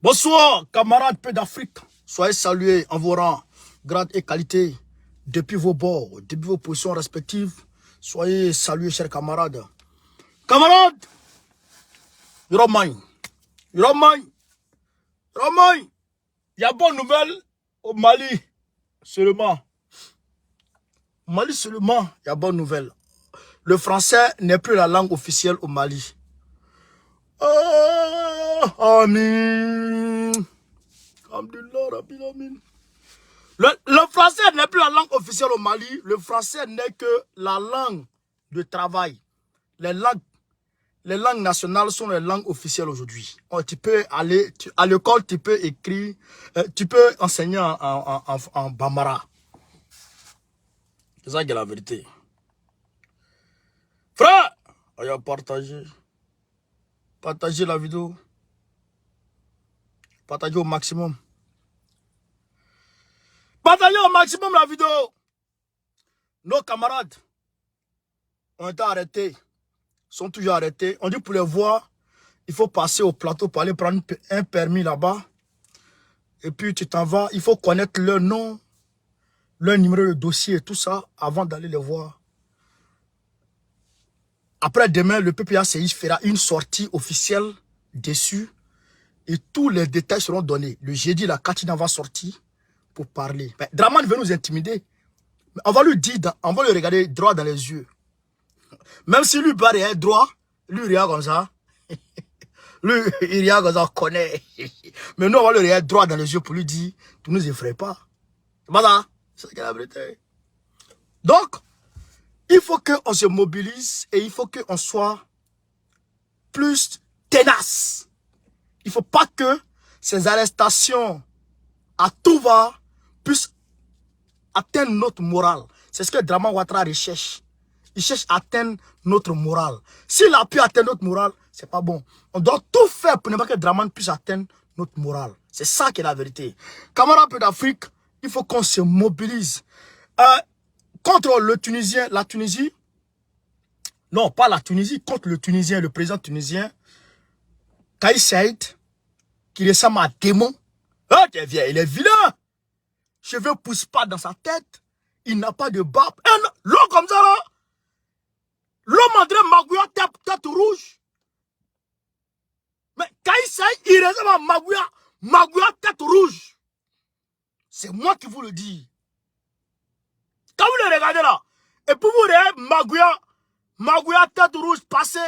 Bonsoir, camarades peu d'Afrique. Soyez salués en vos rangs, grade et qualité, depuis vos bords, depuis vos positions respectives. Soyez salués, chers camarades. Camarades, Romain, Romain, Romain. Il y a bonne nouvelle au Mali, seulement. Au Mali seulement, il y a bonne nouvelle. Le français n'est plus la langue officielle au Mali. Amin. Le français n'est plus la langue officielle au Mali. Le français n'est que la langue de travail. Les langues nationales sont les langues officielles aujourd'hui. Tu peux aller à l'école, tu peux écrire, tu peux enseigner en Bambara. C'est ça qui est la vérité. Frère, partagez la vidéo. Partagez au maximum. Partagez au maximum la vidéo. Nos camarades ont été arrêtés. Sont toujours arrêtés. On dit pour les voir, il faut passer au plateau pour aller prendre un permis là-bas. Et puis tu t'en vas. Il faut connaître leur nom, leur numéro de dossier et tout ça avant d'aller les voir. Après demain, le PPACI fera une sortie officielle dessus. Et tous les détails seront donnés. Le jeudi, la Katina va sortir pour parler. Mais Draman veut nous intimider. Mais on va lui dire, on va le regarder droit dans les yeux. Même si lui barre est droit, lui regarde comme ça. Lui, il regarde comme ça, on connaît. Mais nous, on va le regarder droit dans les yeux pour lui dire, tu ne nous effraies pas. C'est pas ça. C'est la vérité. Donc, il faut qu'on se mobilise et il faut qu'on soit plus tenace. Il ne faut pas que ces arrestations à tout va puissent atteindre notre morale. C'est ce que Draman Ouattara recherche. Il cherche à atteindre notre morale. S'il a pu atteindre notre morale, c'est pas bon. On doit tout faire pour ne pas que Draman puisse atteindre notre morale. C'est ça qui est la vérité. Camarades d'Afrique, il faut qu'on se mobilise. Contre le Tunisien, la Tunisie, non, pas la Tunisie, contre le Tunisien, le président tunisien, Kais Saied, qui ressemble à un démon. Ah, il est vilain. Cheveux poussent pas dans sa tête. Il n'a pas de barbe. L'homme comme ça là. L'homme André Magouya tête rouge. Mais Kais Saied, il ressemble à Magouya tête rouge. C'est moi qui vous le dis. Quand vous le regardez là, et pour vous regardez Magouya tête rouge passer,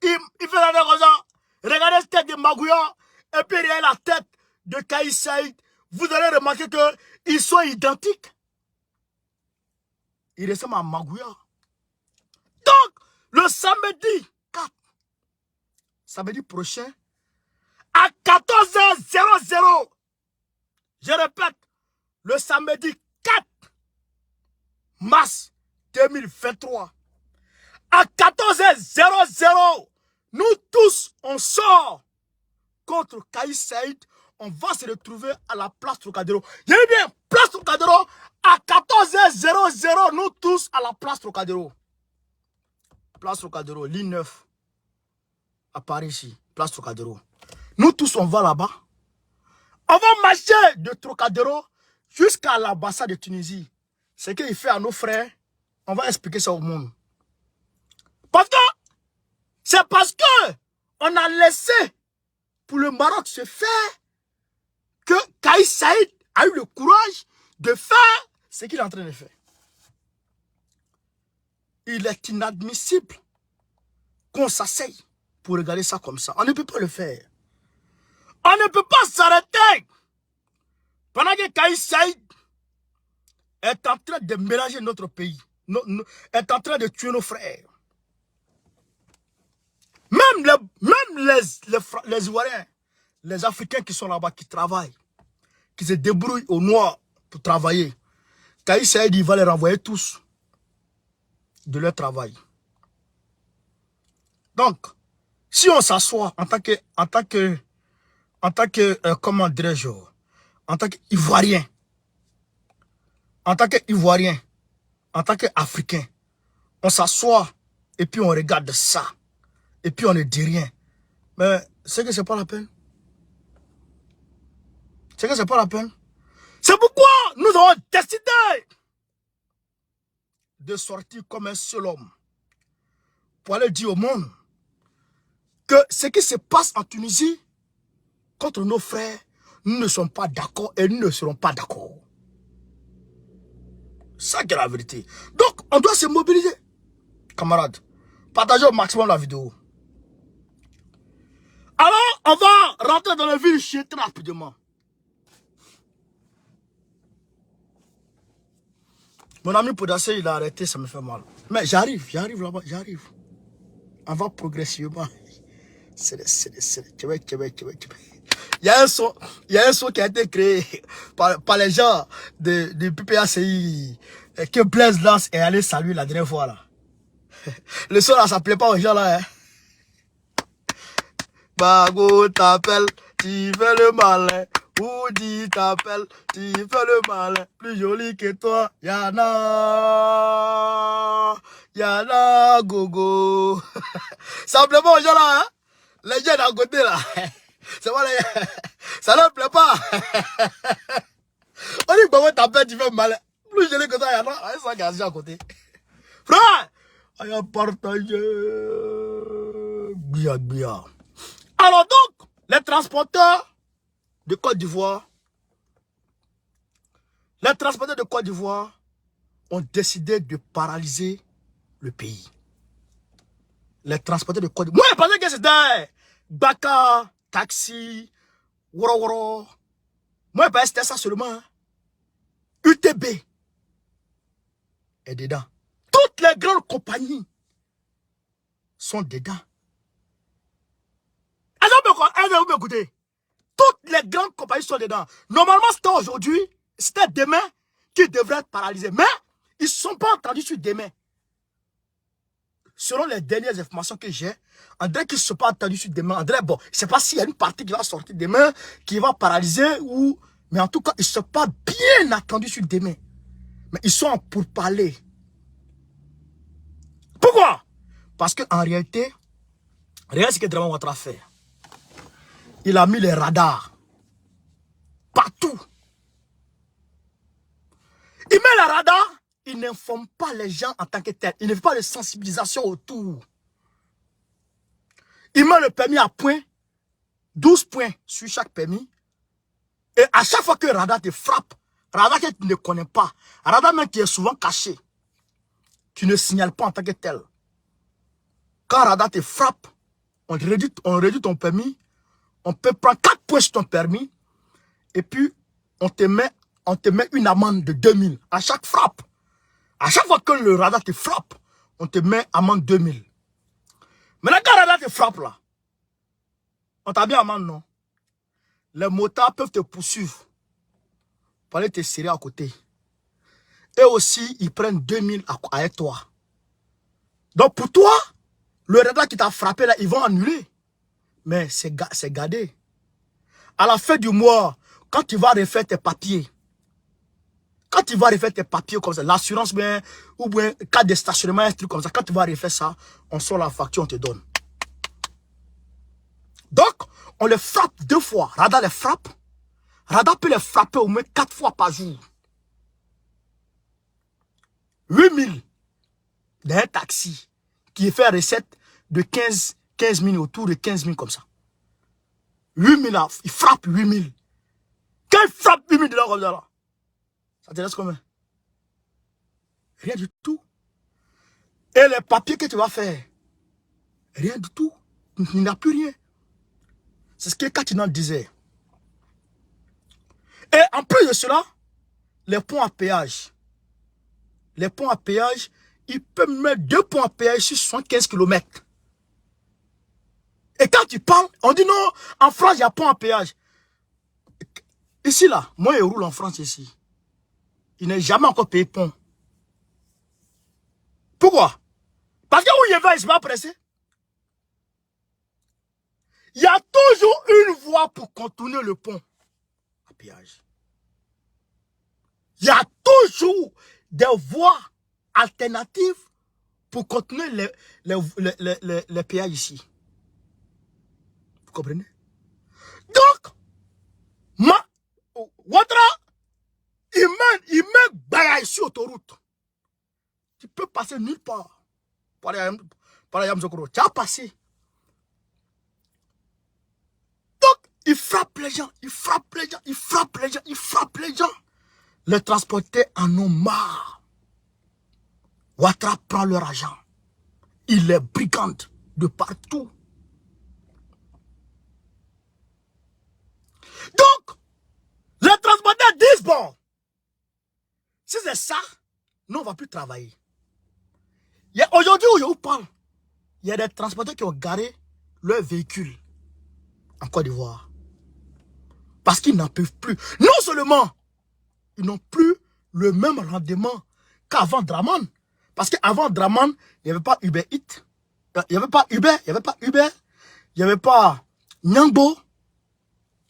il fait la comme ça. Regardez cette tête de Magouya, et puis regardez la tête de Kais Saied. Vous allez remarquer qu'ils sont identiques. Ils ressemblent à Magouya. Donc, le samedi 4, samedi prochain, à 14h00, je répète, le samedi 4 mars 2023, à 14h00, nous tous, on sort contre Kais Saied. On va se retrouver à la place Trocadéro. Il y a bien, place Trocadéro, à 14h00, nous tous à la place Trocadéro. Place Trocadéro, ligne 9, à Paris ici, place Trocadéro. Nous tous, on va là-bas. On va marcher de Trocadéro jusqu'à l'ambassade de Tunisie. Ce qu'il fait à nos frères, on va expliquer ça au monde. Parce que, c'est parce que on a laissé pour le Maroc se faire que Kais Saied a eu le courage de faire ce qu'il est en train de faire. Il est inadmissible qu'on s'asseye pour regarder ça comme ça. On ne peut pas le faire. On ne peut pas s'arrêter pendant que Kais Saied est en train de mélanger notre pays, est en train de tuer nos frères. Même les Ivoiriens, les Africains qui sont là-bas, qui travaillent, qui se débrouillent au noir pour travailler, Kais Saied, il va les renvoyer tous de leur travail. Donc, si on s'assoit en tant que comment dirais-je, en tant qu'Ivoirien, en tant qu'Africain, on s'assoit et puis on regarde ça, et puis on ne dit rien. Mais c'est que c'est pas la peine. C'est que c'est pas la peine. C'est pourquoi nous avons décidé de sortir comme un seul homme pour aller dire au monde que ce qui se passe en Tunisie contre nos frères, nous ne sommes pas d'accord et nous ne serons pas d'accord. Ça qui est la vérité. Donc, on doit se mobiliser. Camarades, partagez au maximum la vidéo. Alors, on va rentrer dans le vif du sujet très rapidement. Mon ami Podassé, il a arrêté, ça me fait mal. Mais j'arrive là-bas, j'arrive. On va progressivement. Il y a un son qui a été créé par les gens du PPACI que Blaise Lance est allé saluer la dernière fois là. Le son là, ça plaît pas aux gens là. Hein. Bago t'appelle, tu fais le malin. Oudi t'appelle, tu fais le malin. Plus joli que toi, Yana Gogo. Ça plaît pas aux gens là, hein? Les gens d'à côté là. C'est pas les... Ça leur plaît pas. On dit Bago t'appelle, tu fais le malin. Plus joli que toi, Yana. Ah, ça gaz à côté. Frère, on a partagé. Bia. Alors donc, les transporteurs de Côte d'Ivoire, ont décidé de paralyser le pays. Les transporteurs de Côte d'Ivoire. Moi, je pensais que c'était Baka, taxi, Woro. Moi, je pensais que c'était ça seulement. Hein. UTB est dedans. Toutes les grandes compagnies sont dedans. Écoutez, toutes les grandes compagnies sont dedans. Normalement, c'était aujourd'hui, c'était demain qui devraient être paralysés. Mais ils ne sont pas entendus sur demain. Selon les dernières informations que j'ai, on dirait qu'ils ne sont pas entendus sur demain. On dirait, bon, je ne sais pas s'il y a une partie qui va sortir demain, qui va paralyser ou... Mais en tout cas, ils ne sont pas bien attendus sur demain. Mais ils sont pour parler. Pourquoi? Parce qu'en réalité, regarde ce que Draman Ouattara fait. Il a mis les radars partout. Il met les radars, il n'informe pas les gens en tant que tel. Il ne fait pas de sensibilisation autour. Il met le permis à point, 12 points sur chaque permis. Et à chaque fois que le radar te frappe, radar que tu ne connais pas, radar même qui est souvent caché, tu ne signales pas en tant que tel. Quand radar te frappe, on réduit ton permis, on peut prendre 4 points sur ton permis, et puis on te met une amende de 2000 à chaque frappe. À chaque fois que le radar te frappe, on te met amende 2000. Maintenant, quand le radar te frappe là, on t'a bien amende, non? Les motards peuvent te poursuivre pour aller te serrer à côté. Et aussi, ils prennent 2000 avec toi. Donc pour toi, le radar qui t'a frappé là, ils vont annuler. Mais c'est gardé. À la fin du mois, quand tu vas refaire tes papiers, comme ça, l'assurance ou bien cas de stationnement, un truc comme ça, quand tu vas refaire ça, on sort la facture, on te donne. Donc, on les frappe 2 fois. Radar les frappe. Radar peut les frapper au moins 4 fois par jour. 8000 d'un taxi qui fait recette de 15 000, autour de 15 000 comme ça. 8000 là, il frappe 8000. Quand il frappe 8000 de là comme ça, là, ça te laisse combien? Rien du tout. Et les papiers que tu vas faire, rien du tout. Il n'y a plus rien. C'est ce que Katinan disait. Et en plus de cela, les ponts à péage. Les ponts à péage, ils peuvent mettre 2 ponts à péage sur 75 km. Et quand tu parles, on dit non, en France, il y a pont à péage. Ici, là, moi, je roule en France ici. Il n'est jamais encore payé pont. Pourquoi? Parce que où il va, il ne s'est pas pressé. Il y a toujours une voie pour contourner le pont à péage. Il y a toujours des voies alternatives pour contourner les péages ici. Vous comprenez? Donc, moi, sur autoroute. Tu peux passer nulle part. Par Yamzokoro. Tu as passé. Donc, il frappe les gens, il frappe les gens, il frappe les gens, il frappe les gens. Les transporteurs en ont marre. Ouattara prend leur argent. Il les brigande de partout. Donc, les transporteurs disent, bon, si c'est ça, nous, on ne va plus travailler. Aujourd'hui où je vous parle, il y a des transporteurs qui ont garé leur véhicule en Côte d'Ivoire. Parce qu'ils n'en peuvent plus. Non seulement, ils n'ont plus le même rendement qu'avant Draman. Parce qu'avant Draman, il n'y avait pas Uber Eats. Il n'y avait pas Uber, il n'y avait pas Uber. Il n'y avait pas Nyangbo.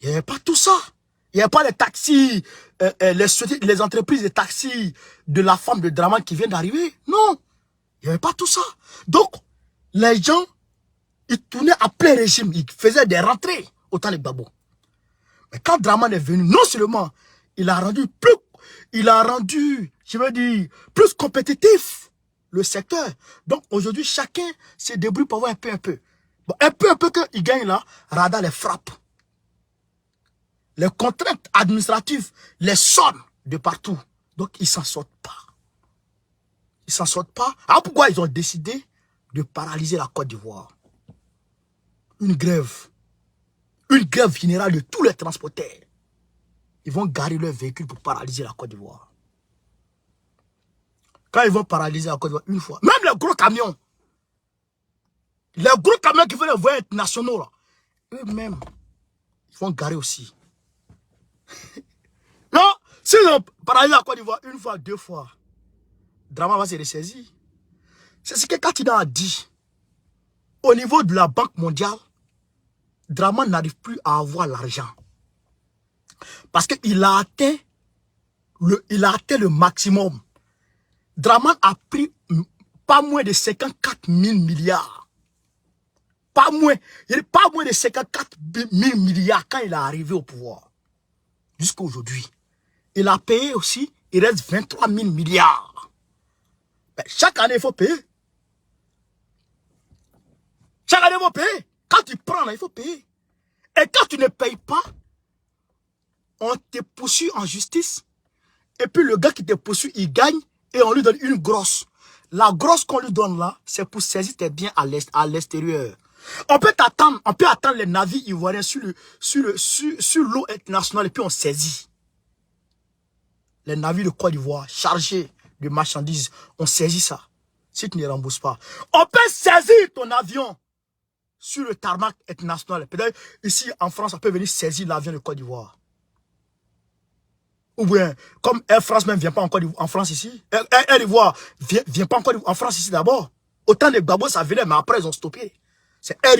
Il n'y avait pas tout ça. Il n'y avait pas les taxis, les entreprises de taxis de la femme de Draman qui viennent d'arriver. Non. Il n'y avait pas tout ça. Donc, les gens, ils tournaient à plein régime. Ils faisaient des rentrées au temps des Gbagbo. Mais quand Draman est venu, non seulement il a rendu je veux dire, plus compétitif le secteur. Donc aujourd'hui, chacun se débrouille pour avoir un peu. Bon, un peu qu'il gagne là, Rada les frappe. Les contraintes administratives les sonnent de partout. Donc ils ne s'en sortent pas. Ils ne s'en sortent pas. Alors pourquoi ils ont décidé de paralyser la Côte d'Ivoire? Une grève. Une grève générale de tous les transporteurs. Ils vont garer leurs véhicules pour paralyser la Côte d'Ivoire. Quand ils vont paralyser la Côte d'Ivoire une fois, même les gros camions qui font les voyages internationaux, là, eux-mêmes, ils vont garer aussi. Non, s'ils ont paralysé la Côte d'Ivoire une fois, deux fois, Draman va se ressaisir. C'est ce que Katina a dit. Au niveau de la Banque mondiale, Draman n'arrive plus à avoir l'argent. Parce qu'il a atteint le maximum. Draman a pris pas moins de 54 000 milliards. Pas moins de 54 000 milliards quand il est arrivé au pouvoir. Jusqu'à aujourd'hui. Il a payé aussi, il reste 23 000 milliards. Mais chaque année, il faut payer. Chaque année, il faut payer. Quand tu prends là, il faut payer. Et quand tu ne payes pas, on te poursuit en justice. Et puis le gars qui te poursuit, il gagne. Et on lui donne une grosse. La grosse qu'on lui donne là, c'est pour saisir tes biens à l'extérieur. On peut attendre les navires ivoiriens sur l'eau internationale et puis on saisit. Les navires de Côte d'Ivoire chargés de marchandises, on saisit ça. Si tu ne rembourses pas. On peut saisir ton avion sur le tarmac international. Peut-être ici en France, on peut venir saisir l'avion de Côte d'Ivoire. Ou bien, comme Air France même ne vient pas en France ici. Air Ivoire vient pas encore en France ici d'abord. Autant de Gbagbo ça venait, mais après ils ont stoppé. C'est Air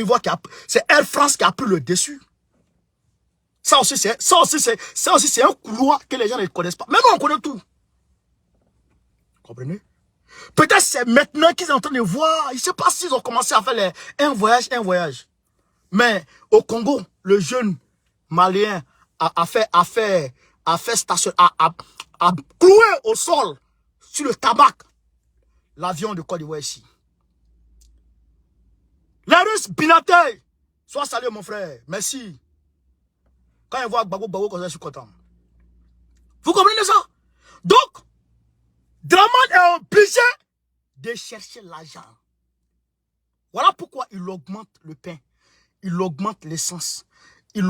France qui a pris le dessus. Ça aussi c'est un couloir que les gens ne connaissent pas. Mais nous on connaît tout. Comprenez? Peut-être c'est maintenant qu'ils sont en train de voir. Je ne sais pas s'ils ont commencé à faire un voyage. Mais au Congo, le jeune malien a cloué au sol sur le tabac l'avion de Côte d'Ivoire ici. Les Russes, Binatey, sois salué mon frère, merci. Quand ils voient Gbagbo comme ça, je suis content. Vous comprenez ça? Donc, Draman est obligé de chercher l'argent. Voilà pourquoi il augmente le pain, il augmente l'essence, il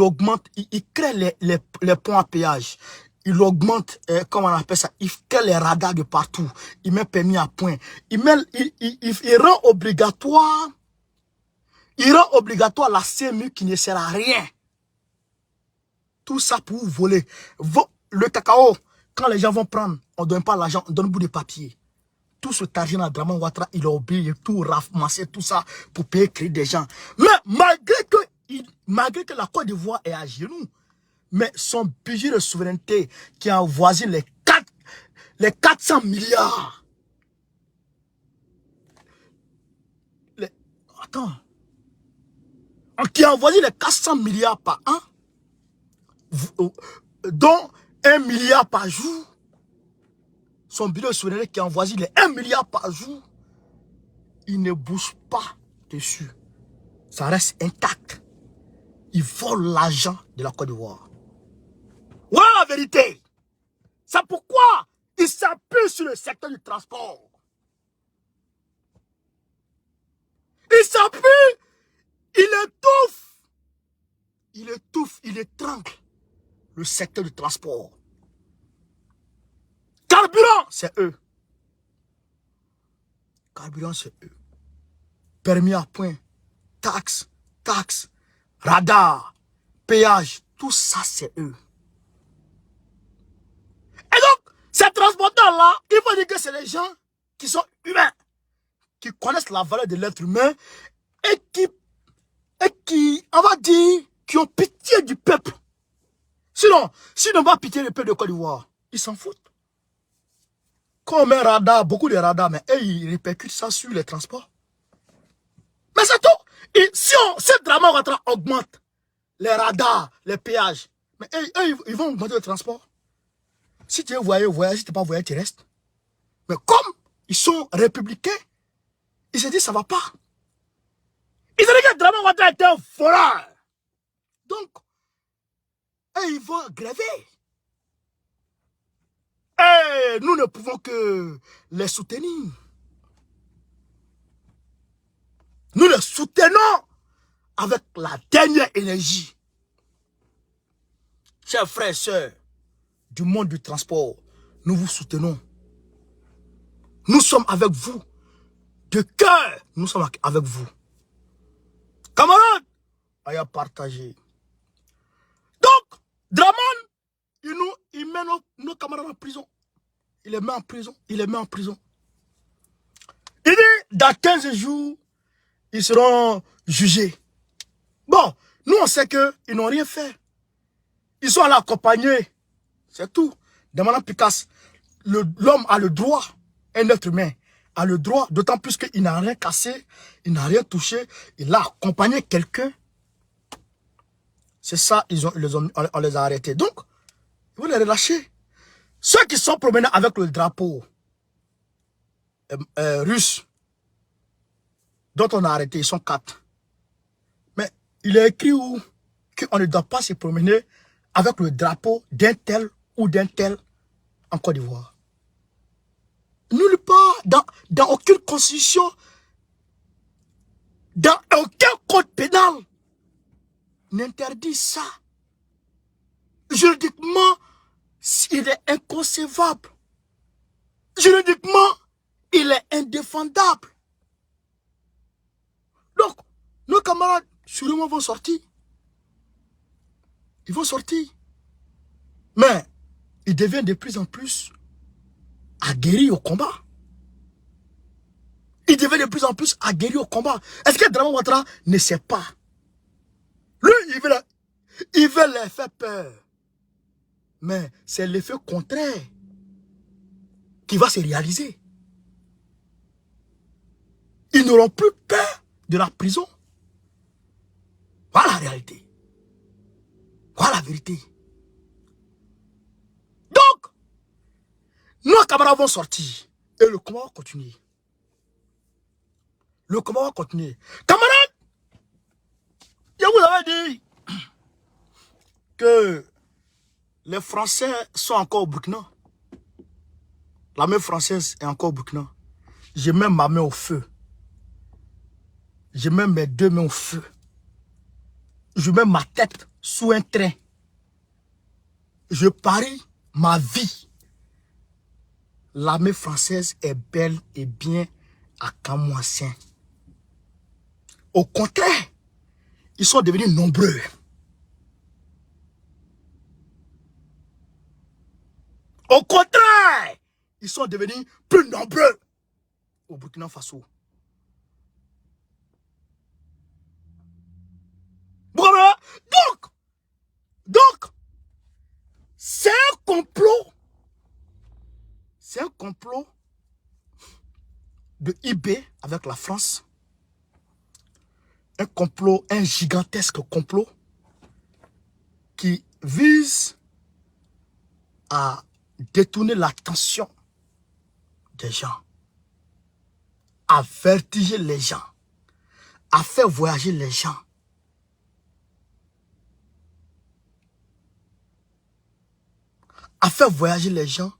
crée les ponts à péage. Il augmente, comment on appelle ça, il crée les radars de partout. Il met permis à point. Il rend obligatoire la CMU qui ne sert à rien. Tout ça pour voler. Le cacao, quand les gens vont prendre, on ne donne pas l'argent, on donne un bout de papier. Tout ce argent à Draman Ouattara, il a oublié tout ramasser, tout ça pour payer crédit des gens. Mais malgré que la Côte d'Ivoire est à genoux, mais son budget de souveraineté qui avoisine les 400 milliards. Qui avoisine les 400 milliards par an, dont 1 milliard par jour. son bureau souverain qui envoie les 1 milliard par jour, il ne bouge pas dessus. Ça reste intact. Il vole l'argent de la Côte d'Ivoire. Voilà la vérité. C'est pourquoi il s'appuie sur le secteur du transport. Il s'appuie, il étouffe, il étrangle le secteur du transport. Carburant, c'est eux. Carburant, c'est eux. Permis à point, taxes, radar, péage, tout ça, c'est eux. Et donc, ces transporteurs-là, il faut dire que c'est les gens qui sont humains, qui connaissent la valeur de l'être humain et qui, on va dire, qui ont pitié du peuple. Sinon, s'ils n'ont pas pitié du peuple de Côte d'Ivoire, ils s'en foutent. Quand on met un radar, beaucoup de radars, mais eux, ils répercutent ça sur les transports. Mais c'est tout. Et si Draman Ouattara augmente les radars, les péages, mais eux, ils vont augmenter le transport. Si tu es voyage, si tu n'es pas voyage, tu restes. Mais comme ils sont républicains, ils se disent ça ne va pas. Ils se disent que Draman Ouattara était un voleur. Donc, ils vont gréver. Et nous ne pouvons que les soutenir. Nous les soutenons avec la dernière énergie. Chers frères et sœurs du monde du transport, nous vous soutenons. Nous sommes avec vous. De cœur, nous sommes avec vous. Camarades, ayez partagé. Donc, Draman, il met nos camarades en prison. Il les met en prison. Il dit, dans 15 jours, ils seront jugés. Bon, nous on sait qu'ils n'ont rien fait. Ils sont allés accompagner. C'est tout. Demandant Picasso, l'homme a le droit, un être humain a le droit, d'autant plus qu'il n'a rien cassé, il n'a rien touché, il a accompagné quelqu'un. C'est ça, on les a arrêtés. Donc, il faut les relâcher. Ceux qui sont promenés avec le drapeau russe, dont on a arrêté, ils sont 4. Mais il est écrit où qu'on ne doit pas se promener avec le drapeau d'un tel ou d'un tel en Côte d'Ivoire. Nulle part, dans aucune constitution, dans aucun code pénal, n'interdit ça. Juridiquement, il est inconcevable. Juridiquement, il est indéfendable. Donc, nos camarades, sûrement vont sortir. Ils vont sortir. Mais, ils deviennent de plus en plus aguerris au combat. Ils deviennent de plus en plus aguerris au combat. Est-ce que Draman Ouattara ne sait pas? Lui, il veut les faire peur. Mais c'est l'effet contraire qui va se réaliser. Ils n'auront plus peur de la prison. Voilà la réalité. Voilà la vérité. Donc, nos camarades vont sortir. Et le combat va continuer. Le combat va continuer. Camarades, je vous avais dit que les Français sont encore au Burkina. L'armée française est encore au Burkina. Je mets ma main au feu. Je mets mes 2 mains au feu. Je mets ma tête sous un train. Je parie ma vie. L'armée française est belle et bien à Camouassin. Au contraire, ils sont devenus nombreux. Au contraire, ils sont devenus plus nombreux au Burkina Faso. Donc, c'est un complot. C'est un complot de IB avec la France. Un complot, un gigantesque complot qui vise à détourner l'attention des gens, à vertiger les gens, à faire voyager les gens. À faire voyager les gens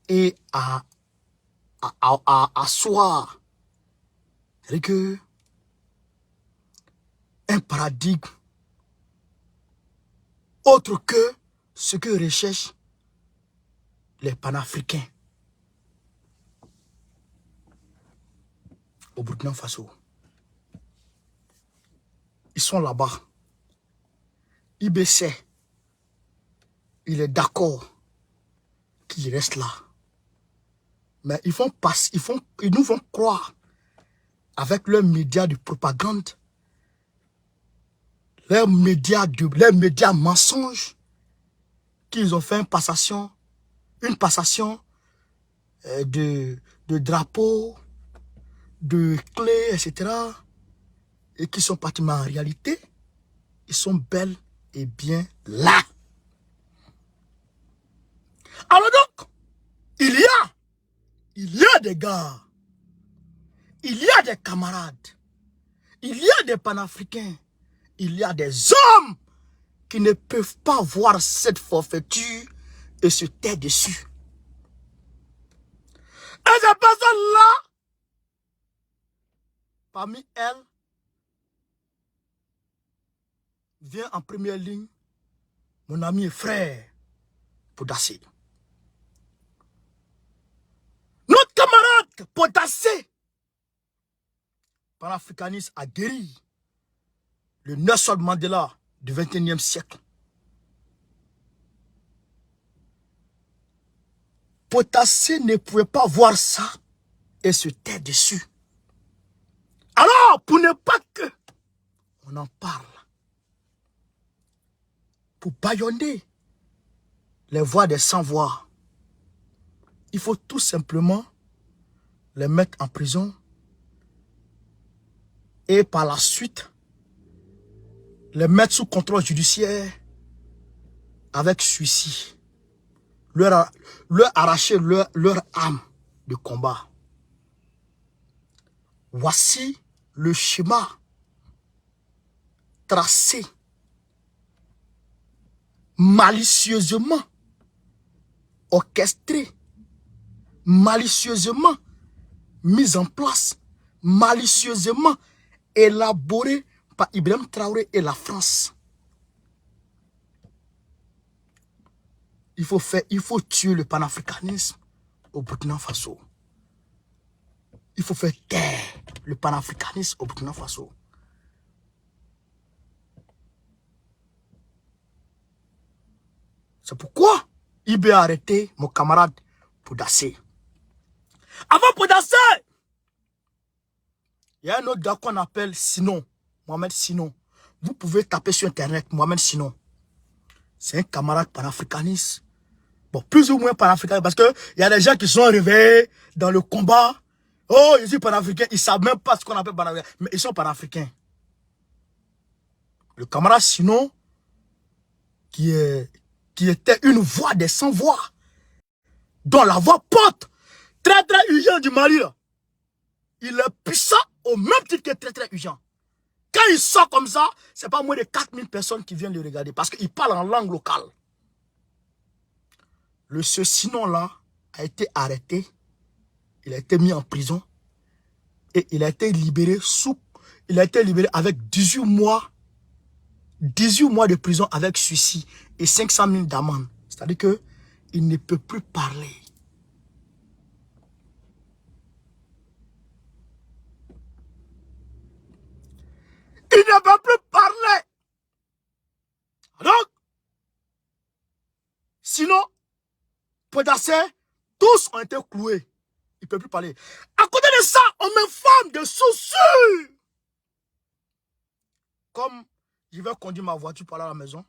et à asseoir que un paradigme autre que ce que recherchent les panafricains au Burkina Faso. Ils sont là-bas. IBC, il est d'accord qu'ils restent là. Mais ils nous font croire avec leurs médias de propagande, leurs médias mensonges, qu'ils ont fait une passation de drapeaux, de clés, etc. Et qui sont partis, mais en réalité, ils sont bel et bien là. Alors donc, il y a des gars, il y a des camarades, il y a des panafricains, il y a des hommes qui ne peuvent pas voir cette forfaiture et se taire dessus. Et ces personnes-là, parmi elles, vient en première ligne mon ami et frère Podassé. Notre camarade Podassé, panafricaniste, a guéri le Nelson Mandela du 21e siècle. Podassé ne pouvait pas voir ça et se taire dessus. Alors, pour ne pas que on en parle, pour bâillonner les voix des sans-voix, il faut tout simplement les mettre en prison et par la suite les mettre sous contrôle judiciaire avec suicide, leur arracher leur âme de combat. Voici le schéma tracé malicieusement, orchestré, malicieusement mis en place, malicieusement élaboré par Ibrahim Traoré et la France. Il faut tuer le panafricanisme au Burkina Faso. Il faut faire taire le panafricanisme au Burkina Faso. C'est pourquoi IB a arrêté mon camarade Podassé. Avant Podassé, il y a un autre gars qu'on appelle Sinon, Mohamed Sinon. Vous pouvez taper sur internet Mohamed Sinon. C'est un camarade panafricaniste. Bon, plus ou moins panafricaniste, parce qu'il y a des gens qui sont réveillés dans le combat. Oh, je suis panafricain. Ils ne savent même pas ce qu'on appelle panafricain, mais ils sont panafricains. Le camarade Sinon, qui était une voix des sans-voix, dont la voix porte très très urgent du Mali, là. Il est puissant au même titre que très très urgent. Quand il sort comme ça, c'est pas moins de 4000 personnes qui viennent le regarder parce qu'il parle en langue locale. Ce Sinon-là a été arrêté, il a été mis en prison et il a été libéré avec 18 mois de prison avec suicide et 500 000 d'amende. C'est-à-dire qu'il ne peut plus parler. Il ne peut plus parler. Donc, sinon, Podassé, tous ont été cloués. Il ne peut plus parler. À côté de ça, on m'informe de soucis. Comme je vais conduire ma voiture pour aller à la maison,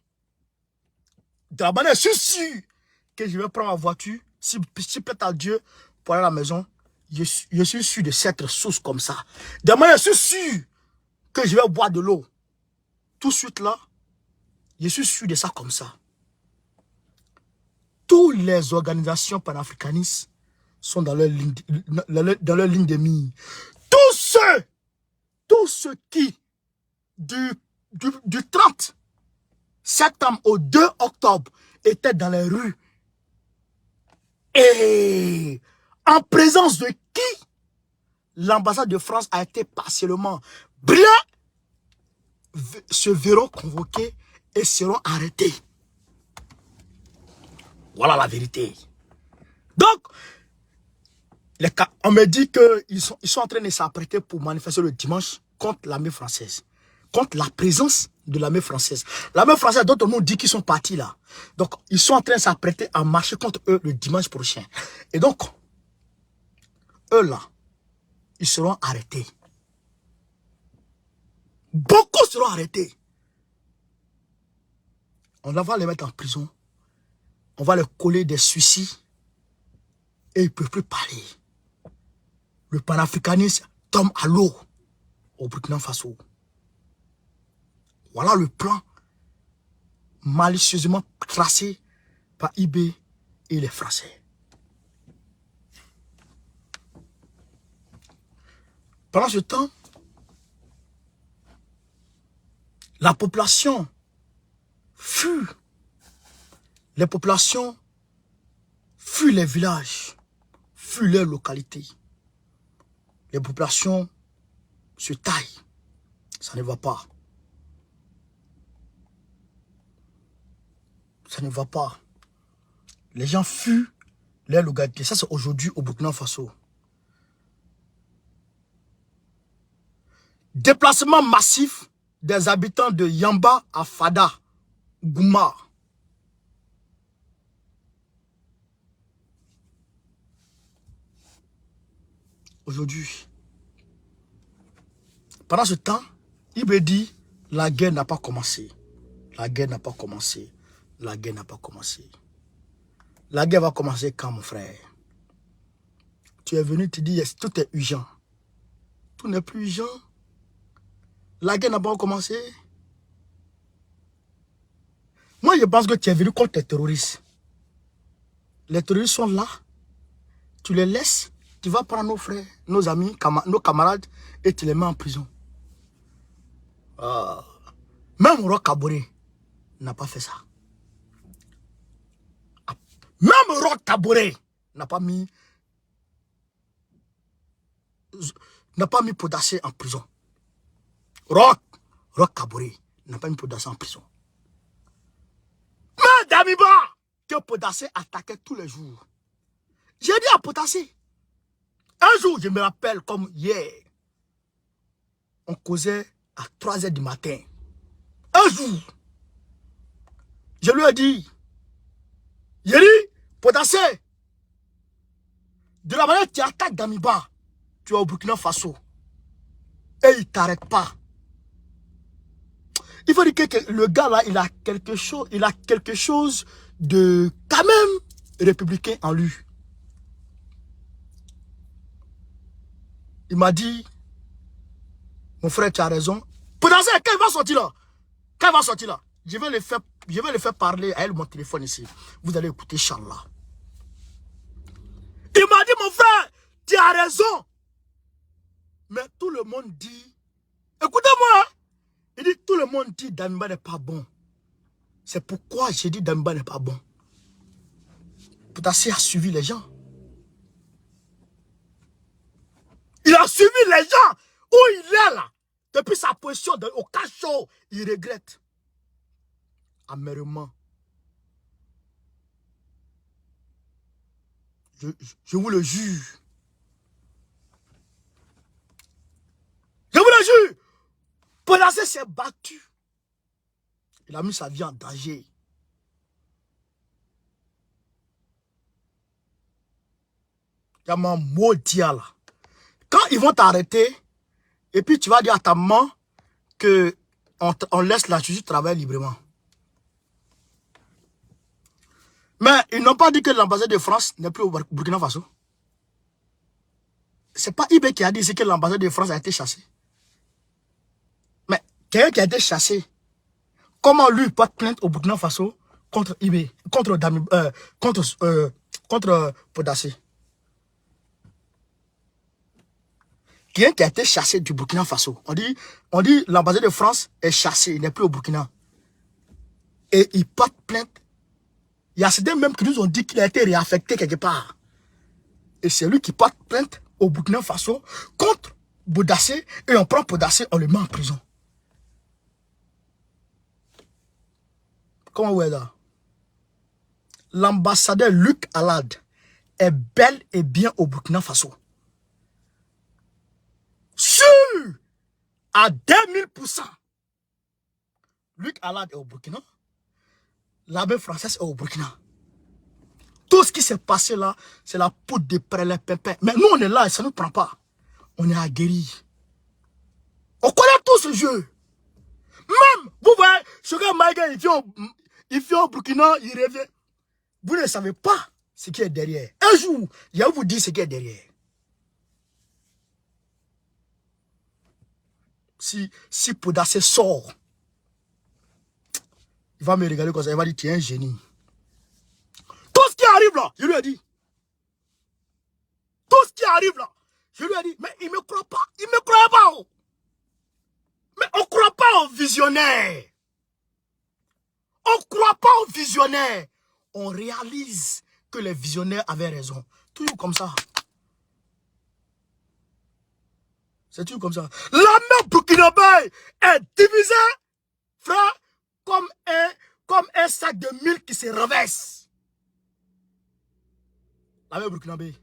Draman est sûr que je vais prendre ma voiture, si peut-être à Dieu, pour aller à la maison. Je suis sûr de cette source comme ça. Draman est sûr que je vais boire de l'eau. Tout de suite là, je suis sûr de ça comme ça. Toutes les organisations panafricanistes sont dans leur ligne, dans leur ligne de mire. Tous ceux qui, du 30 septembre au 2 octobre, étaient dans les rues, et en présence de qui l'ambassade de France a été partiellement brûlée, se verront convoqués et seront arrêtés. Voilà la vérité. Donc, on me dit qu'ils sont en train de s'apprêter pour manifester le dimanche contre l'armée française. Contre la présence de l'armée française. L'armée française, d'autres nous dit qu'ils sont partis là. Donc, ils sont en train de s'apprêter à marcher contre eux le dimanche prochain. Et donc, eux là, ils seront arrêtés. Beaucoup seront arrêtés. On va les mettre en prison. On va leur coller des suicides. Et ils ne peuvent plus parler. Le panafricanisme tombe à l'eau au Burkina Faso. Voilà le plan malicieusement tracé par IB et les Français. Pendant ce temps, la population fuit. Les populations fuient les villages, fuient les localités. Les populations se taillent. Ça ne va pas. Ça ne va pas. Les gens fuient les localités. Ça, c'est aujourd'hui au Burkina Faso. Déplacement massif des habitants de Yamba à Fada, Gouma. Aujourd'hui. Pendant ce temps, il dit, la guerre n'a pas commencé. La guerre n'a pas commencé. La guerre n'a pas commencé. La guerre va commencer quand, mon frère? Tu es venu te dire, yes, tout est urgent. Tout n'est plus urgent. La guerre n'a pas commencé. Moi, je pense que tu es venu contre les terroristes. Les terroristes sont là. Tu les laisses. Tu vas prendre nos frères, nos amis, nos camarades et tu les mets en prison. Même Roch Kaboré n'a pas fait ça. Même Roch Kaboré n'a pas mis Podasé en prison. Roch Kaboré n'a pas mis Podasé en prison. Mais Damiba, que Podasé attaquait tous les jours. J'ai dit à Podasé, un jour, je me rappelle comme hier, on causait à 3 h du matin. Un jour, je lui ai dit, Podasé, de la manière que tu attaques Damiba, tu es au Burkina Faso. Et il ne t'arrête pas. Il faut dire que le gars là, il a quelque chose de quand même républicain en lui. Il m'a dit, mon frère, tu as raison. Podasé, quand il va sortir là, je vais le faire parler à elle, mon téléphone ici. Vous allez écouter Inch'Allah. Il m'a dit, mon frère, tu as raison. Mais tout le monde dit, écoutez-moi, il dit, tout le monde dit Damiba n'est pas bon. C'est pourquoi j'ai dit Damiba n'est pas bon. Podasé a suivi les gens. Il a suivi les gens où il est là. Depuis sa position au cachot, il regrette. Amèrement. Je vous le jure. Je vous le jure. Podasé s'est battu. Il a mis sa vie en danger. Il y a mon maudit là. Quand ils vont t'arrêter, et puis tu vas dire à ta maman qu'on laisse la justice travailler librement. Mais ils n'ont pas dit que l'ambassade de France n'est plus au Burkina Faso. C'est pas IB qui a dit que l'ambassade de France a été chassée. Mais quelqu'un qui a été chassé, comment lui porte plainte au Burkina Faso contre IB, contre Podasé? qui a été chassé du Burkina Faso. On dit l'ambassadeur de France est chassé, il n'est plus au Burkina. Et il porte plainte. Il y a certains même qui nous ont dit qu'il a été réaffecté quelque part. Et c'est lui qui porte plainte au Burkina Faso contre Boudassé. Et on prend Boudassé, on le met en prison. Comment vous êtes là? L'ambassadeur Luc Alad est bel et bien au Burkina Faso. Sûr à 2000%. Luc Alad est au Burkina. L'armée française est au Burkina. Tout ce qui s'est passé là, c'est la poudre de prélève-pépin. Mais nous, on est là et ça ne nous prend pas. On est aguerris. On connaît tout ce jeu. Même, vous voyez, ce gars Maïga, il vient au Burkina, il revient. Vous ne savez pas ce qui est derrière. Un jour, il va vous dire ce qui est derrière. Si Boudassé sort, il va me regarder comme ça, il va dire, tu es un génie. Tout ce qui arrive là, je lui ai dit. Tout ce qui arrive là, je lui ai dit, mais il ne me croit pas. Il ne me croit pas. Oh. Mais on ne croit pas aux visionnaires. On ne croit pas aux visionnaires. On réalise que les visionnaires avaient raison. Toujours comme ça. C'est toujours comme ça. L'armée burkinabé est divisée, frère, comme un sac de mille qui se renverse. L'armée burkinabé.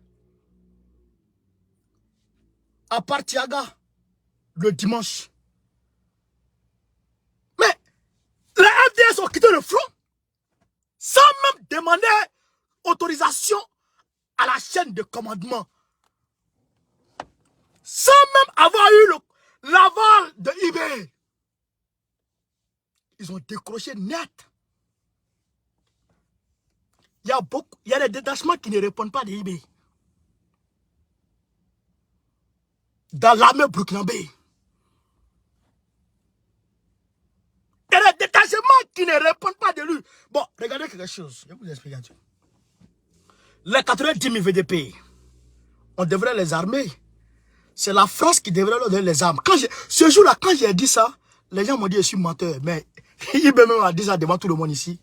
À part Tiaga, le dimanche. Mais les FDS ont quitté le front sans même demander autorisation à la chaîne de commandement. Sans même avoir eu l'aval de eBay. Ils ont décroché net. Il y a des détachements qui ne répondent pas de eBay. Dans l'armée burkinabé. Il y a des détachements qui ne répondent pas de lui. Bon, regardez quelque chose. Je vais vous expliquer un truc. Les 90 000 VDP, on devrait les armer. C'est la France qui devrait leur donner les armes. Ce jour-là, quand j'ai dit ça, les gens m'ont dit je suis menteur. Mais il même a dit ça devant tout le monde ici.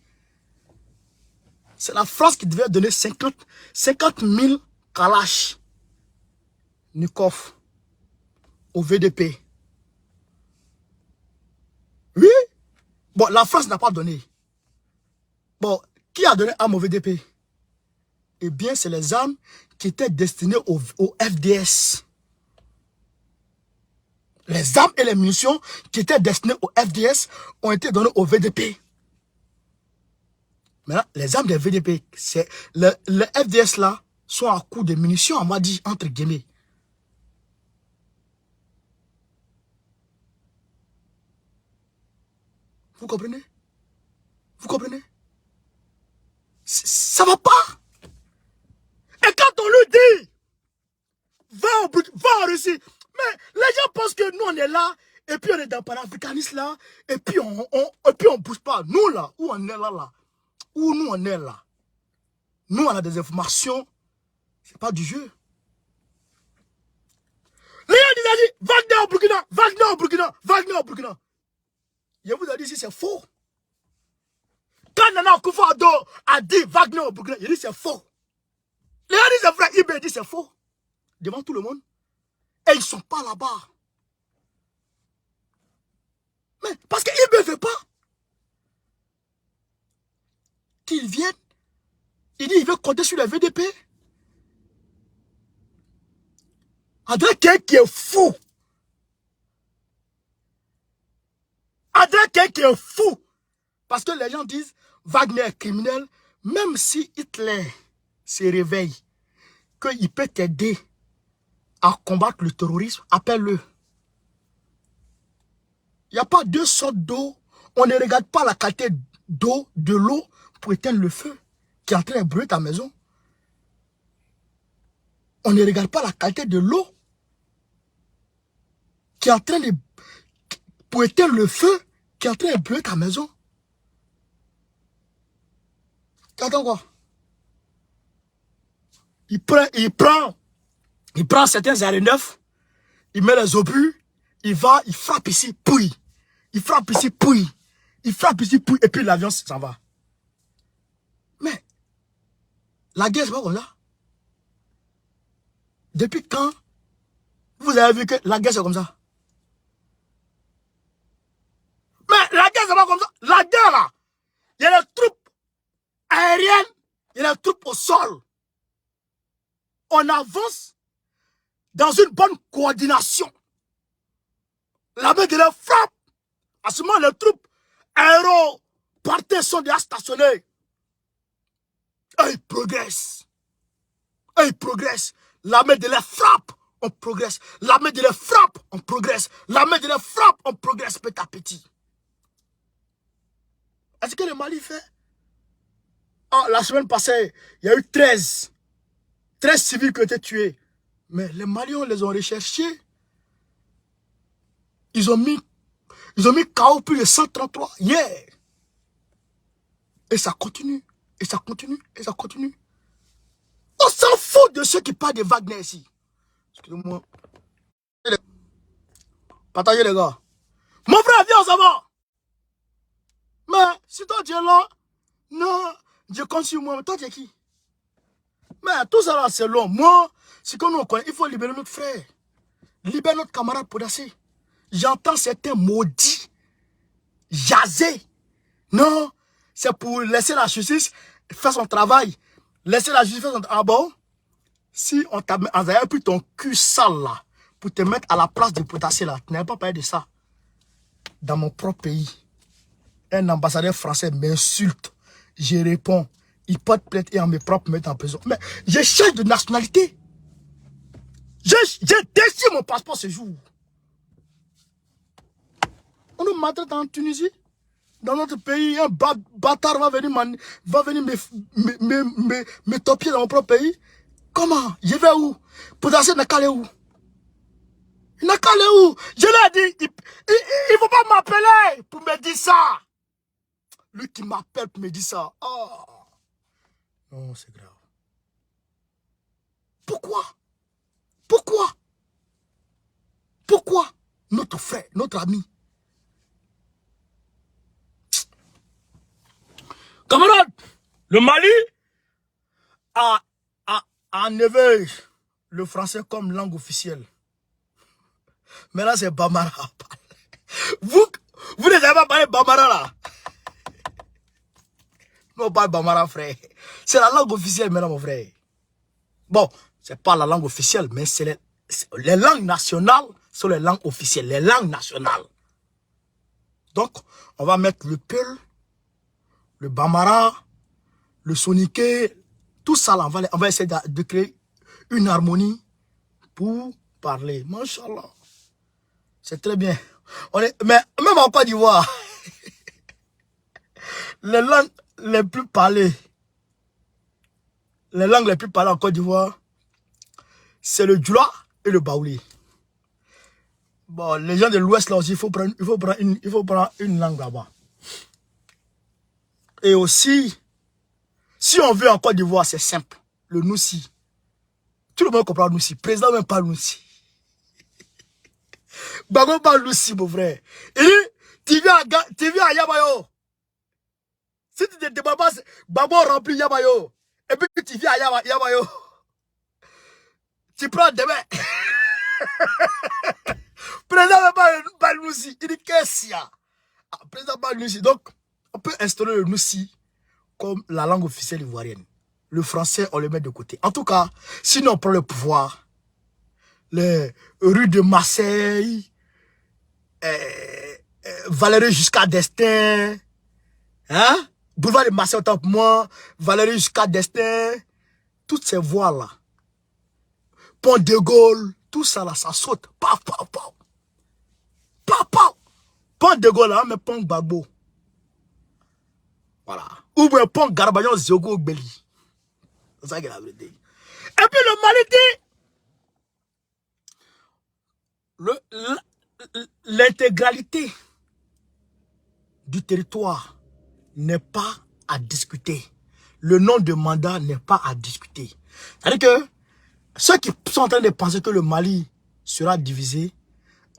C'est la France qui devrait donner 50 000 Kalash Nikov au VDP. Oui. Bon, la France n'a pas donné. Bon, qui a donné armes au VDP? Eh bien, c'est les armes qui étaient destinées au FDS. Les armes et les munitions qui étaient destinées au FDS ont été données au VDP. Maintenant, les armes des VDP, c'est les FDS là, sont à coup de munitions, on m'a dit, entre guillemets. Vous comprenez? Vous comprenez? Ça va pas. Et quand on lui dit, va en Russie, mais les gens pensent que nous on est là, et puis on est dans le panafricanisme là, et puis on bouge pas. Nous là, où on est là, où nous on est là, nous on a des informations, c'est pas du jeu. Les gens disent, Wagner au Burkina, Wagner au Burkina, Wagner au Burkina. Je vous ai dit si c'est faux. Quand Nana Akufo-Addo a dit Wagner au Burkina, il dit c'est faux. Les gens disent c'est vrai, Ibé dit c'est faux. Devant tout le monde. Et ils ne sont pas là-bas. Mais parce qu'Ibé ne veut pas qu'ils viennent. Il dit il veut compter sur les VDP. André qui est fou. André qui est fou. Parce que les gens disent Wagner est criminel. Même si Hitler se réveille, qu'il peut t'aider à combattre le terrorisme, appelle-le. Il n'y a pas deux sortes d'eau. On ne regarde pas la qualité d'eau, de l'eau pour éteindre le feu qui est en train de brûler ta maison. On ne regarde pas la qualité de l'eau qui est en train de... pour éteindre le feu qui est en train de brûler ta maison. Attends quoi? Il prend certains aéronefs, il met les obus, il va, il frappe ici, puis. Il frappe ici, puis. Il frappe ici, puis. Et puis l'avion s'en va. Mais, la guerre, c'est pas comme ça. Depuis quand vous avez vu que la guerre, c'est comme ça? Mais la guerre, c'est pas comme ça. La guerre, là, il y a les troupes aériennes, il y a les troupes au sol. On avance dans une bonne coordination. L'armée de la frappe. À ce moment, les troupes aéroportées sont déjà stationnées. Et ils progressent. Et ils progressent. L'armée de la frappe, on progresse. L'armée de la frappe, on progresse. L'armée de la frappe, on progresse petit à petit. Est-ce que le Mali fait? Ah, la semaine passée, il y a eu 13 civils qui ont été tués. Mais les Maliens les ont recherchés. Ils ont mis KO plus de 133 hier. Et ça continue. Et ça continue. Et ça continue. On s'en fout de ceux qui parlent de Wagner ici. Excusez-moi. Partagez les gars. Mon frère, viens, ça va. Mais si toi tu es là, non, je compte sur moi. Mais toi tu es qui? Mais tout ça là, c'est long. Moi, c'est qu'on nous connaît. Il faut libérer notre frère. Libérer notre camarade Podassé. J'entends certains maudits jaser. Non, c'est pour laisser la justice faire son travail. Laisser la justice faire son travail. Ah bon? Si on t'avait pris ton cul sale là, pour te mettre à la place de Podassé là, tu n'avais pas parlé de ça. Dans mon propre pays, un ambassadeur français m'insulte. Je réponds. Il porte plainte et en mes propres mettre en prison. Mais je change de nationalité. J'ai déçu mon passeport ce jour. On nous maltraite en Tunisie. Dans notre pays, un bâtard va venir me topier dans mon propre pays. Comment? Je vais où? Podassé n'a qu'à aller où? Il n'a qu'à aller où? Je lui ai dit, il ne faut pas m'appeler pour me dire ça. Lui qui m'appelle pour me dire ça. Oh. Non, c'est grave. Pourquoi? Pourquoi? Pourquoi notre frère, notre ami? Camarade, le Mali a enlevé le français comme langue officielle. Mais là, c'est Bambara. Vous ne savez pas parler Bambara là? Non, pas Bambara, frère. C'est la langue officielle maintenant, mon frère. Bon, c'est pas la langue officielle, mais c'est les langues nationales sont les langues officielles, les langues nationales. Donc, on va mettre le Peul, le Bambara, le Soniké, tout ça là, on va essayer de créer une harmonie pour parler. Machallah. C'est très bien. Mais même en Côte d'Ivoire, les langues les plus parlées en Côte d'Ivoire, c'est le Djoula et le Baoulé. Bon, les gens de l'Ouest là aussi, il faut prendre une langue là-bas. Et aussi, si on veut en Côte d'Ivoire, c'est simple. Le Noussi. Tout le monde comprend Noussi. Président même pas Noussi. Bago parle Noussi, mon frère. Il dit, tu viens à Yabayo. Si tu te demandes pas, Babo remplit Yabayo. Et puis tu viens à Yabayo. Tu prends demain. Président même pas Noussi. Il dit, qu'est-ce qu'il y a? Président pas Noussi. Donc, on peut instaurer le Noussi comme la langue officielle ivoirienne. Le français, on le met de côté. En tout cas, sinon on prend le pouvoir, les rues de Marseille, Valérie jusqu'à Destin, hein? Boulevard de Marseille, autant pour moi, Valérie jusqu'à Destin, toutes ces voies-là, Pont de Gaulle, tout ça là, ça saute. Paf, paf, paf. Paf, paf. Pont de Gaulle là, mais Pont Gbagbo. Voilà. Ou bien Pont Garbayon Ziogo Beli. C'est ça qu'il a dit. Et puis le Mali dit, l'intégralité du territoire n'est pas à discuter. Le nom de mandat n'est pas à discuter. C'est-à-dire que ceux qui sont en train de penser que le Mali sera divisé.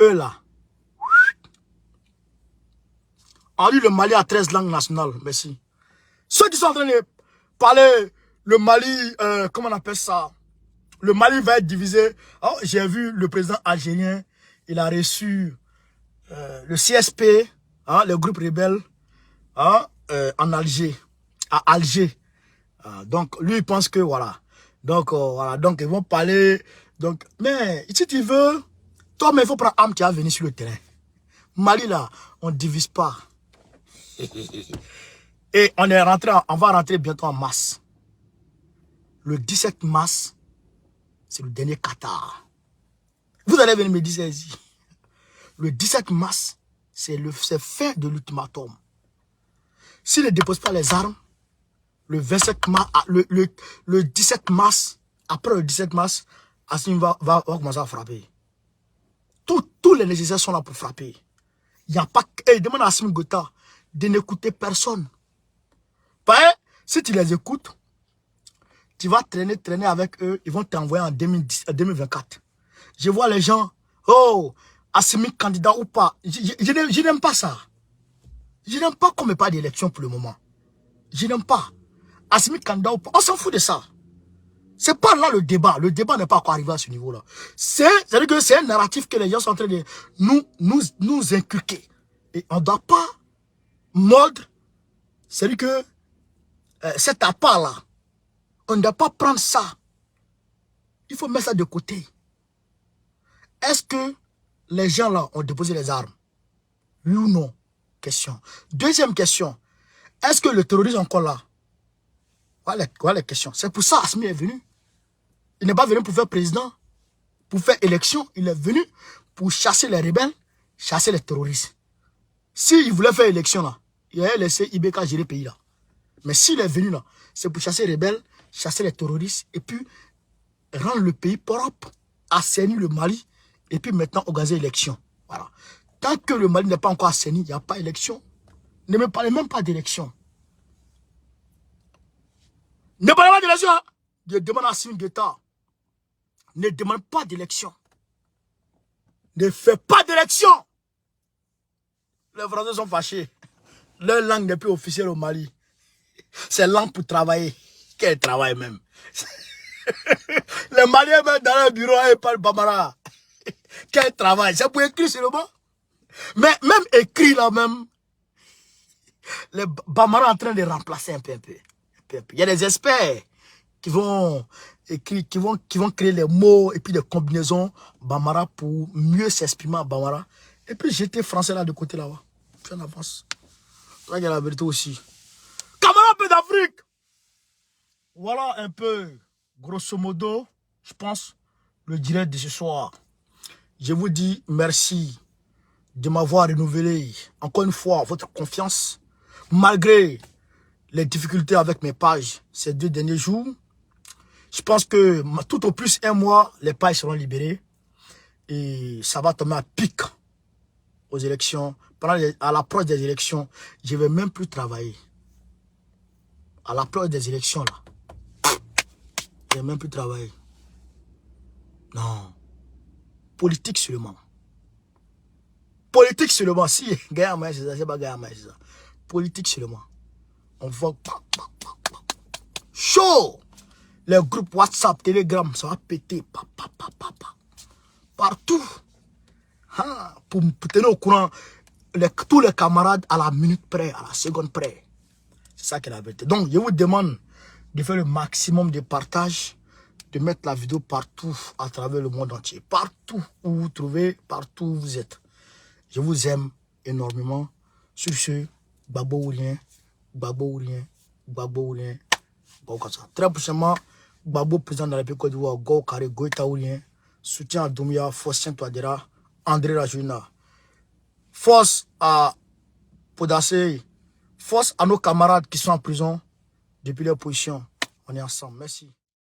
Eux là. En lui, le Mali a 13 langues nationales. Merci. Ceux qui sont en train de parler, le Mali, comment on appelle ça? Le Mali va être divisé. Oh, j'ai vu le président algérien, il a reçu le CSP, hein, le groupe rebelle, hein, en Alger, à Alger. Donc, lui, il pense que, voilà. Donc, voilà. Donc, ils vont parler. Donc, mais, si tu veux, toi, mais il faut prendre âme qui a venu sur le terrain. Mali, là, on ne divise pas. Et on va rentrer bientôt en mars. Le 17 mars, c'est le dernier Qatar. Vous allez venir me dire ça ici. Le 17 mars, c'est fin de l'ultimatum. S'il ne dépose pas les armes, le 27 mars, le 17 mars, après le 17 mars, Assimi va commencer à frapper. Tous les nécessaires sont là pour frapper. Il n'y a pas... Hey, demande à Assimi Goïta de n'écouter personne. Pareil, si tu les écoutes, tu vas traîner avec eux, ils vont t'envoyer en 2024. Je vois les gens, oh, Assimi candidat ou pas. Je n'aime pas ça. Je n'aime pas qu'on ne met pas d'élection pour le moment. Je n'aime pas. Assimi candidat ou pas, on s'en fout de ça. C'est pas là le débat. Le débat n'est pas encore arrivé à ce niveau-là. C'est-à-dire que c'est un narratif que les gens sont en train de nous inculquer. Et on ne doit pas mordre. C'est-à-dire que cet appât-là, on ne doit pas prendre ça. Il faut mettre ça de côté. Est-ce que les gens là ont déposé les armes? Oui ou non? Question. Deuxième question. Est-ce que le terrorisme est encore là? Voilà les questions. C'est pour ça Assimi est venu. Il n'est pas venu pour faire président, pour faire élection. Il est venu pour chasser les rebelles, chasser les terroristes. S'il voulait faire élection là, il allait laisser Ibeka gérer le pays là. Mais s'il est venu là, c'est pour chasser les rebelles, chasser les terroristes et puis rendre le pays propre, assainir le Mali et puis maintenant organiser l'élection. Voilà. Tant que le Mali n'est pas encore assaini, il n'y a pas d'élection. Ne me parlez même pas d'élection. Ne parlez pas d'élection. Hein? Je demande à Assimi Goïta. Ne demande pas d'élection. Ne fais pas d'élection. Les Français sont fâchés. Leur langue n'est plus officielle au Mali. C'est langue pour travailler. Quel travail même. Les Maliens même dans le bureau, ils parlent Bambara. Quel travail. C'est pour écrire seulement. Mais même écrit là même, les Bambara en train de remplacer un peu. Il y a des experts qui vont écrire, qui vont créer les mots et puis des combinaisons Bambara pour mieux s'exprimer en Bambara. Et puis jeter français là de côté là-bas. Puis on avance. Là, il y a la vérité aussi. Camarades peu d'Afrique. Voilà un peu, grosso modo, je pense, le direct de ce soir. Je vous dis merci de m'avoir renouvelé encore une fois votre confiance, malgré les difficultés avec mes pages ces 2 derniers jours. Je pense que tout au plus 1 mois, les pages seront libérées et ça va tomber à pic aux élections. À l'approche des élections, je ne vais même plus travailler. À l'approche des élections, là, je ne vais même plus travailler. Non. Politique seulement. Politique seulement. Si, gagne c'est ça, c'est pas gagne c'est ça. Politique seulement. On voit chaud. Les groupes WhatsApp, Telegram, ça va péter. Partout. Ah, pour tenir au courant tous les camarades à la minute près, à la seconde près. C'est ça qui est la vérité. Donc, je vous demande de faire le maximum de partage, de mettre la vidéo partout à travers le monde entier. Partout où vous trouvez, partout où vous êtes. Je vous aime énormément. Sur ce, Gbagbo ou rien, Gbagbo ou rien, Gbagbo ou rien. Très prochainement, Gbagbo, président de la République Côte d'Ivoire, Go Carré, Goïta ou rien. Soutien à Doumbouya, Faustin Touadéra, André Rajouna. Force à Podacé. Force à nos camarades qui sont en prison depuis leur position. On est ensemble. Merci.